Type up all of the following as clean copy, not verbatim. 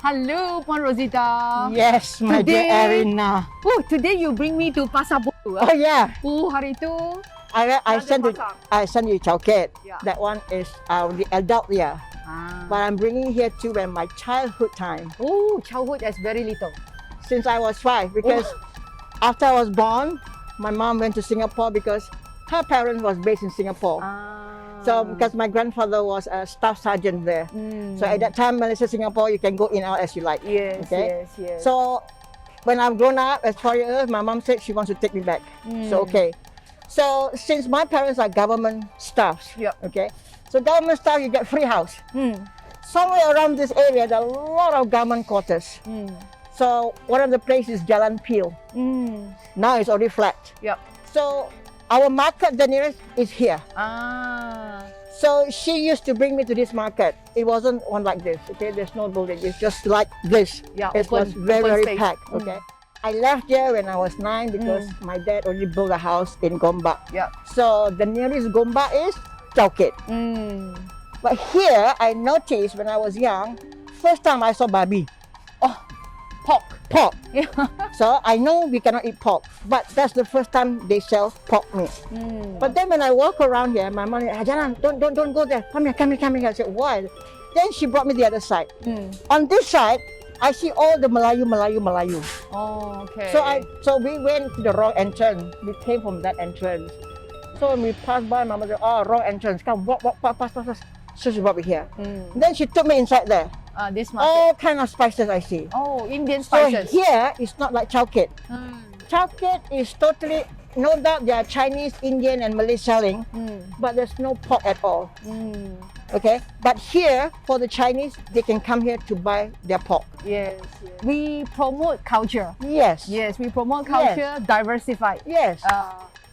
Hello, Puan Rosita. Yes, my dear Arina. Oh, today you bring me to Pasar Pudu. Oh yeah. Oh, hari tu. I sent you chocolate. Yeah. That one is the adult year. Ah. But I'm bringing here too when my childhood time. Oh, childhood as very little. Since I was 5, because after I was born, my mom went to Singapore because her parents was based in Singapore. So because my grandfather was a staff sergeant there. So at that time, Malaysia, Singapore, you can go in and out as you like. Yes, okay? yes. So when I've grown up as 4 years old, my mom said she wants to take me back. So okay. So since my parents are government staffs, okay. So government staff, you get free house. Somewhere around this area, there are a lot of government quarters. So one of the places is Jalan Peel. Now it's already flat. So our market, the nearest, is here. So she used to bring me to this market. It wasn't one like this, okay? There's no building. It's just like this. It was very packed, okay? I left here when I was 9 because my dad already built a house in Gombak. So the nearest Gombak is Chowkit. But here, I noticed when I was young, first time I saw babi. Pork. So I know we cannot eat pork, but that's the first time they sell pork meat. But then when I walk around here, my mom said, Jalan, don't go there. Come here. I said, why? Then she brought me the other side. On this side, I see all the Melayu. Oh, okay. So we went to the wrong entrance. We came from that entrance. So when we passed by, Mama said, oh, wrong entrance. Come, walk, pass. So she brought me here. Then she took me inside there. This market. All kind of spices I see. Oh, Indian spices. So here, it's not like Chowkit. Chowkit is totally, no doubt there are Chinese, Indian and Malay selling, but there's no pork at all. Okay, but here, for the Chinese, they can come here to buy their pork. Yes. We promote culture. Yes, we promote culture, diversified. Yes.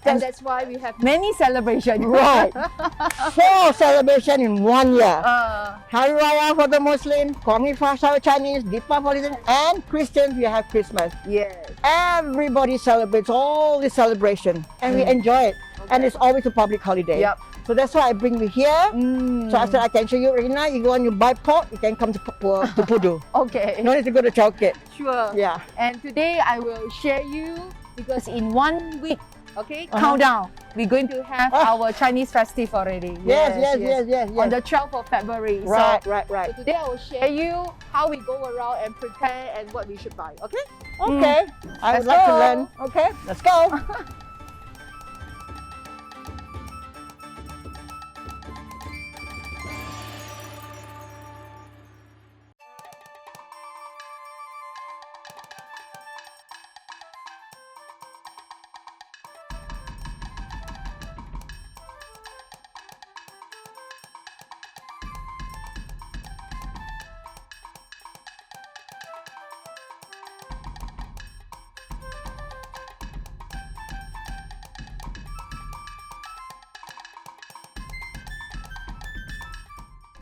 And that's why we have many celebrations. Right. 4 celebrations in 1 year. Hari Raya for the Muslim, Kongi for Chinese, Deepavali, and Christians, we have Christmas. Yes. Everybody celebrates all the celebration and we enjoy it. And it's always a public holiday. So that's why I bring you here. So I said I can show you right now. If you want to buy pork, you can come to Pudu. Okay. No need to go to Chowkit. Sure. Yeah. And today I will share you because in 1 week, countdown, we're going to have our Chinese festive already. Yes. On the 12th of February. Right. So today I will share you how we go around and prepare and what we should buy. Okay? Okay. I would like to learn. Okay, let's go.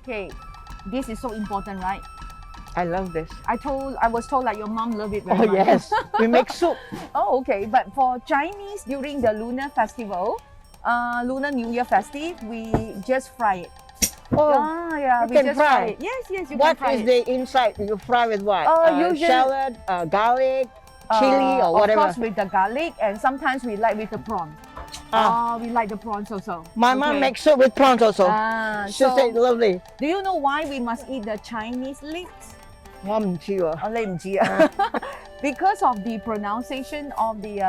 Okay, this is so important, right? I love this. I was told like your mom loved it very much. Yes, we make soup. Oh, okay. But for Chinese, during the Lunar Festival, Lunar New Year festive, we just fry it. You we can just fry it. Yes, you can What fry is it. the inside? You fry with what? Usually- Shallot, garlic, chili or whatever. Of course with the garlic, and sometimes we like with the prawn. We like the prawns also. My mom makes soup with prawns also. She so said lovely. do you know why we must eat the Chinese lips? 我唔知喎。 Because of the pronunciation of the,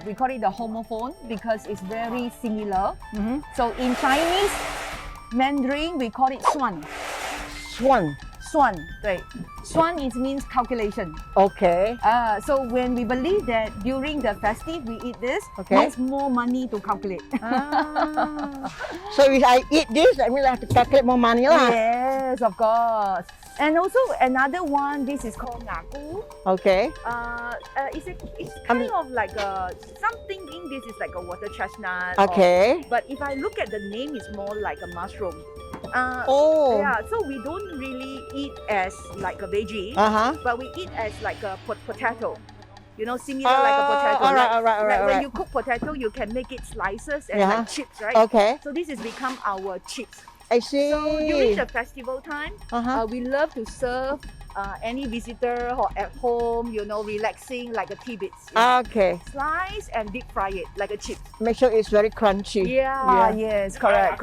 we call it the homophone because it's very similar. So in Chinese, Mandarin, we call it swan. Swan. Swan, 对. Swan is means calculation. Okay. So when we believe that during the festive we eat this, there's more money to calculate. So if I eat this, I mean I have to calculate more money lah. Yes, of course. And also another one, this is called ngaku. Okay. It's kind of like some thinking this is like a water chestnut. Okay. But if I look at the name, it's more like a mushroom. Yeah, so we don't really eat as like a veggie, but we eat as like a potato. You know, similar like a potato. All right. When you cook potato, you can make it slices and like chips, right? Okay. So this has become our chips. I see. So during the festival time, we love to serve any visitor or at home, you know, relaxing like a tidbits. Okay. Slice and deep fry it like a chip. Make sure it's very crunchy. Yeah. Yes, correct.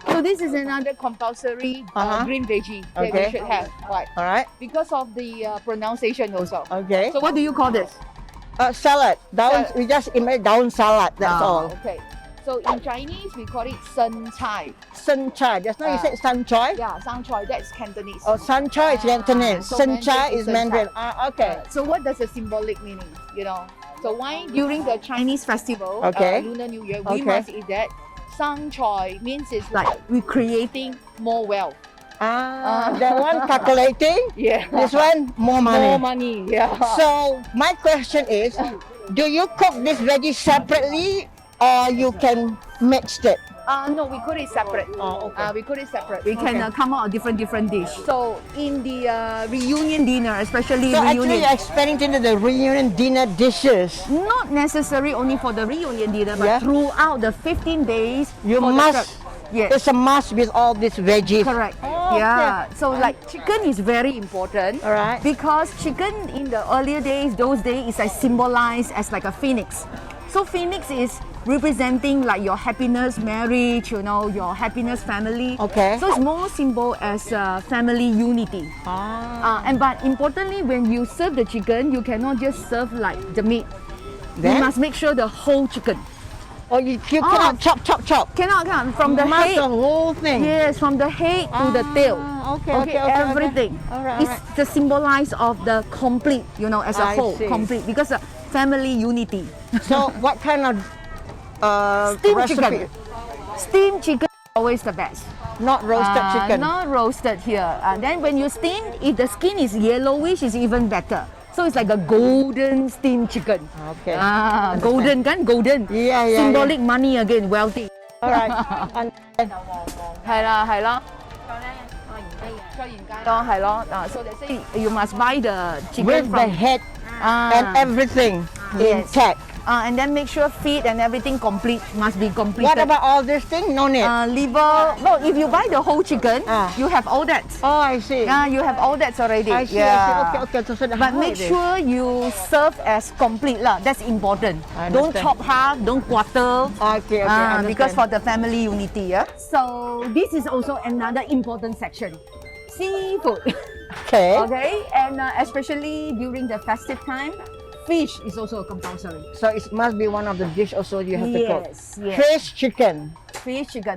So this is another compulsory green veggie that we should have. Right. All right. Because of the pronunciation also. Okay. So what do you call this? Salad. We just make daun salad. That's all. Okay. So in Chinese we call it sen chai. Sen chai. Just now you said san chai. Yeah, san chai. That's Cantonese. Oh, san chai is Cantonese. So sen chai Mandarin is Mandarin. Okay. So what does the symbolic meaning? You know. So why during the Chinese festival, Lunar New Year, we must eat that. Sang chai means it's like we're creating more wealth. That one calculating. Yeah. This one more money. More money. Yeah. So my question is, do you cook this veggie separately, or you can mix it? No, we cook it separate. Oh, okay. We cook it separate. We can come out a different dish. So in the reunion dinner, especially so reunion. actually, you're expanding into the reunion dinner dishes. Not necessary only for the reunion dinner, but throughout the 15 days. You must. Yes. It's a must with all these veggies. Correct. Yeah. So like chicken is very important. All right. Because chicken in the earlier days, those days, is like symbolized as like a phoenix. So phoenix is representing like your happiness, marriage, you know, your happiness, family. Okay. So it's more symbol as family unity. But importantly, when you serve the chicken, you cannot just serve like the meat. Then? You must make sure the whole chicken. Or you cannot chop. Cannot. From the head. The whole thing. Yes, from the head to the tail. Okay. Everything. All right. It's the symbolize of the complete, you know, as a whole. See. Complete. Because family unity. So what kind of Steamed recipe? chicken. Steamed chicken is always the best. Not roasted chicken. Not roasted here. Then when you steam, if the skin is yellowish, it's even better. So it's like a golden steamed chicken. Okay. Golden kan? Golden. Yeah. Symbolic money again, wealthy. All right. 係啦。So they say you must buy the chicken with the head and everything intact. And then make sure feet and everything must be completed. What about all this thing? No need. Liver. No, if you buy the whole chicken, you have all that. Oh, I see. You have all that already. I see. Okay. So but make sure you serve as complete lah. That's important. Don't chop half. Don't quarter. Okay. Because for the family unity. So this is also another important section. Seafood. Okay. And especially during the festive time, fish is also compulsory. So it must be one of the dish also you have to cook. Yes. Fish chicken.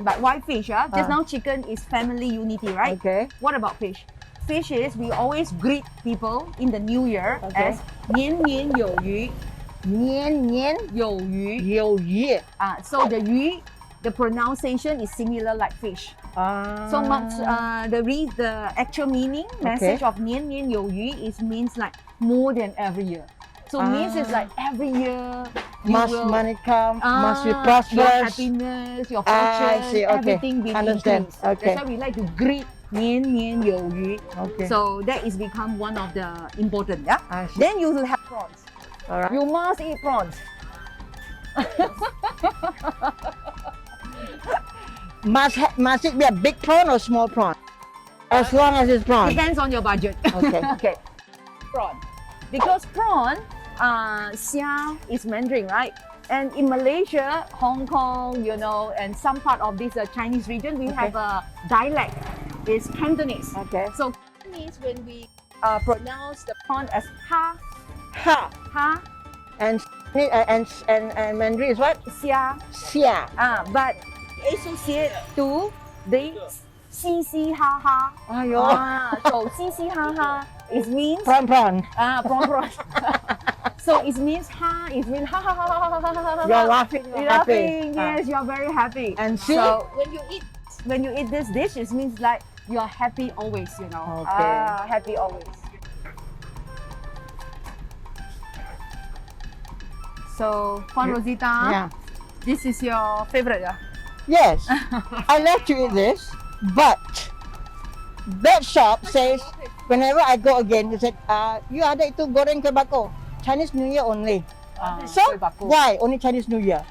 But why fish? Just now chicken is family unity, right? Okay. What about fish? Fish is we always greet people in the new year as 年年有余. 年年有余. 有余. So the 鱼, the pronunciation is similar like fish. So much the actual meaning, message of 年年有余 means like more than every year. So means it's like every year must money come, must be prosperous. Your happiness, your fortune, everything be increased. Okay. That's why we like to greet 年年有余. Okay. So that is become one of the important. Then you will have prawns. All right. You must eat prawns. Must it be a big prawn or small prawn? As long as it's prawn. Depends on your budget. Okay. Prawn. Because prawn, xia is Mandarin, right? And in Malaysia, Hong Kong, you know, and some part of this Chinese region, we have a dialect. It's Cantonese. Okay. So Cantonese, when we pronounce the prawn as ha. And Mandarin is what? Xia. But associate to the si si ha ha. So si si ha ha. It means prawn. Prawn. So it means it means ha ha ha ha ha ha. You're laughing. Laughing. Yes, you're very happy. And see? So when you eat this dish, it means like you're happy always. You know. Okay. Happy always. So Juan Rosita, this is your favorite, Yes, I love to eat this, but that shop says whenever I go again, they said, you ada itu goreng kebako, Chinese New Year only. So why only Chinese New Year?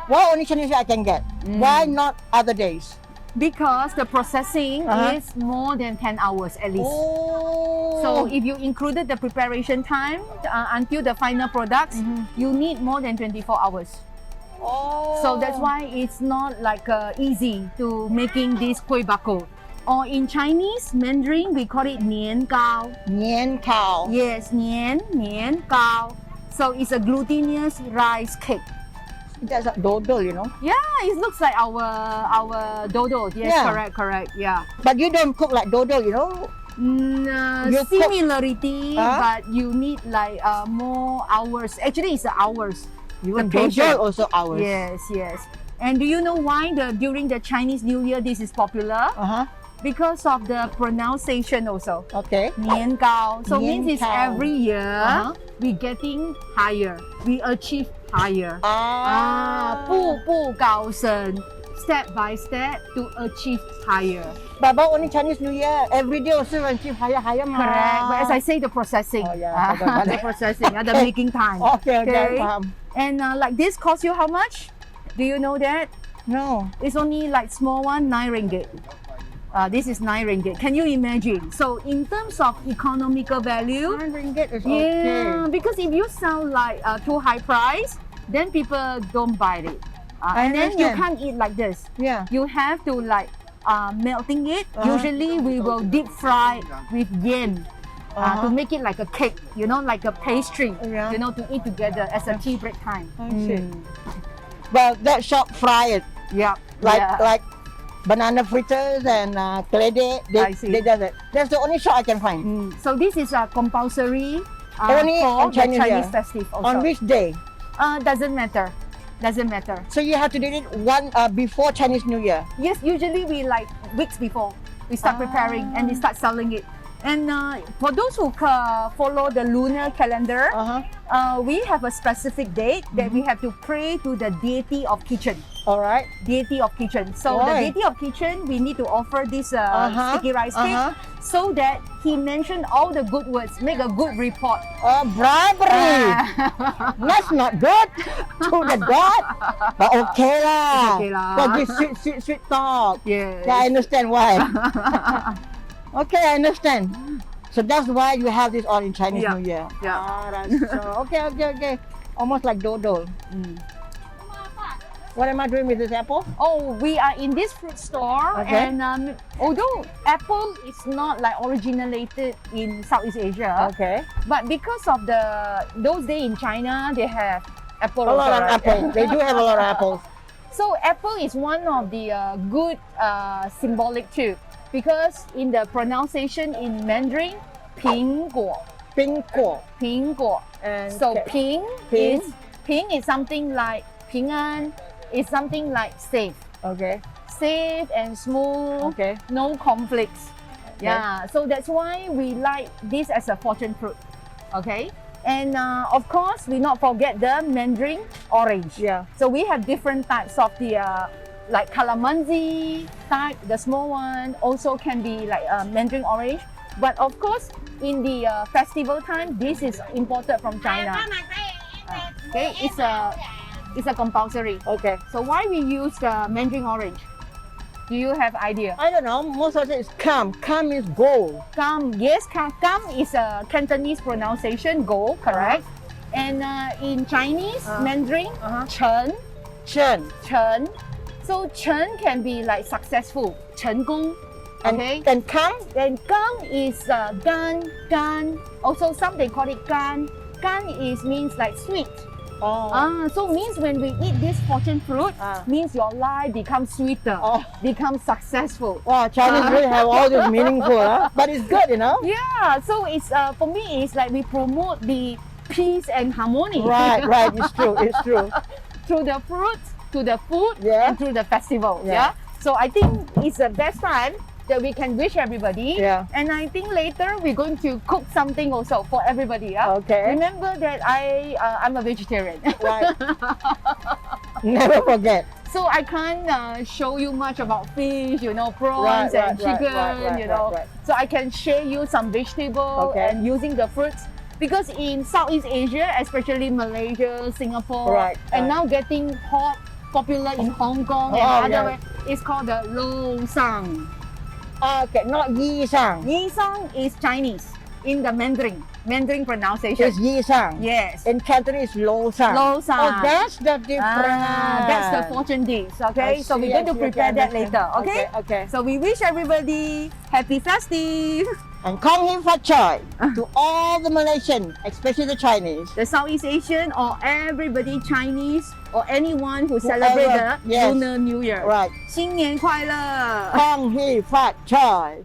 Why only Chinese New Year I can get? Why not other days? Because the processing is more than 10 hours at least. Oh. So if you included the preparation time until the final products, you need more than 24 hours. Oh. So that's why it's not like easy to making this kueh bako. Or in Chinese, Mandarin, we call it nian gao. Nian gao. Yes, nian gao. So it's a glutinous rice cake. That's a dodol, you know. Yeah, it looks like our dodol. Yes, Yeah. correct. Yeah. But you don't cook like dodol, you know. You Similarity, but you need like more hours. Actually, it's the hours. Even dodol also hours. Yes. And do you know why during the Chinese New Year this is popular? Because of the pronunciation also. Okay. Nian gao. So Nian means it's gao. every year we getting higher. We achieve higher. Bu gao shen. Step by step to achieve higher. But only Chinese New Year, every day also achieve higher. Correct. But as I say, the processing. The processing, the making time. Okay. And like this cost you how much? Do you know that? No. It's only like small one, 9 ringgit. This is 9 ringgit. Can you imagine? So in terms of economical value, 9 ringgit is okay. Because if you sell like too high price, then people don't buy it. And then you can't eat like this. Yeah. You have to like melting it. Usually we will deep fry with yen to make it like a cake, you know, like a pastry, you know, to eat together as a tea break time. Well, that shop fry it. Yeah. Like banana fritters and kelede. They does it. That's the only shop I can find. So this is a compulsory only for on Chinese festive also. On which day? Doesn't matter. So you have to do it one before Chinese New Year. Yes, usually we like weeks before we start preparing and we start selling it. And for those who follow the lunar calendar, we have a specific date that we have to pray to the deity of kitchen. All right. Deity of kitchen. So the deity of kitchen, we need to offer this sticky rice cake so that he mentioned all the good words, make a good report. Oh, bribery! That's not good to the God. But okay lah. But this sweet talk. Yes. Yeah, I understand why. Okay, I understand. So that's why you have this all in Chinese New Year. Yeah. So, okay. Almost like dodol. What am I doing with this apple? Oh, we are in this fruit store, and although apple is not like originated in Southeast Asia, but because of those days in China, they have apple. A lot of apples. They do have a lot of apples. So apple is one of the good symbolic too, because in the pronunciation in Mandarin, 苹果. And so 平 is something like 平安. It's something like safe. Safe and smooth. No conflicts. Yeah. So that's why we like this as a fortune fruit. And of course, we not forget the Mandarin orange. Yeah. So we have different types of the like calamansi type, the small one. Also can be like Mandarin orange. But of course, in the festival time, this is imported from China. It's a compulsory. So why we use the Mandarin orange? Do you have idea? I don't know. Most of it is kam. Kam is gold. Kam, yes. Kam is a Cantonese pronunciation, gold, correct. And in Chinese, Mandarin, chen. So chen can be like successful, 成功. And kam? And kam is gan. Also some they call it gan. Gan means like sweet. So means when we eat this fortune fruit, means your life becomes sweeter, becomes successful. Wow, Chinese really have all this meaningful, but it's good, you know? Yeah, so it's for me, it's like we promote the peace and harmony. Right, it's true. Through the fruit, to the food, and through the festival. So I think it's the best time that we can wish everybody. And I think later we're going to cook something also for everybody. Remember that I'm a vegetarian. Right. Never forget. So I can't show you much about fish, you know, prawns and chicken, you know. So I can share you some vegetable and using the fruits. Because in Southeast Asia, especially Malaysia, Singapore, and now getting hot, popular in Hong Kong and other is called the Lo Sang. Okay, not Yi Sang. Yi Sang is Chinese in the Mandarin pronunciation. It's Yi Sang. Yes. In Cantonese, Lo Sang. Lo Sang. Oh, that's the difference. That's the fortune dish. Okay, so we're going to prepare that later. Okay? Okay. So we wish everybody happy festive. And Kong Him Fat Choi to all the Malaysians, especially the Chinese. The Southeast Asian or everybody Chinese or anyone who celebrate the Lunar New Year. Right. 新年快乐 Kong Him Fat Choi.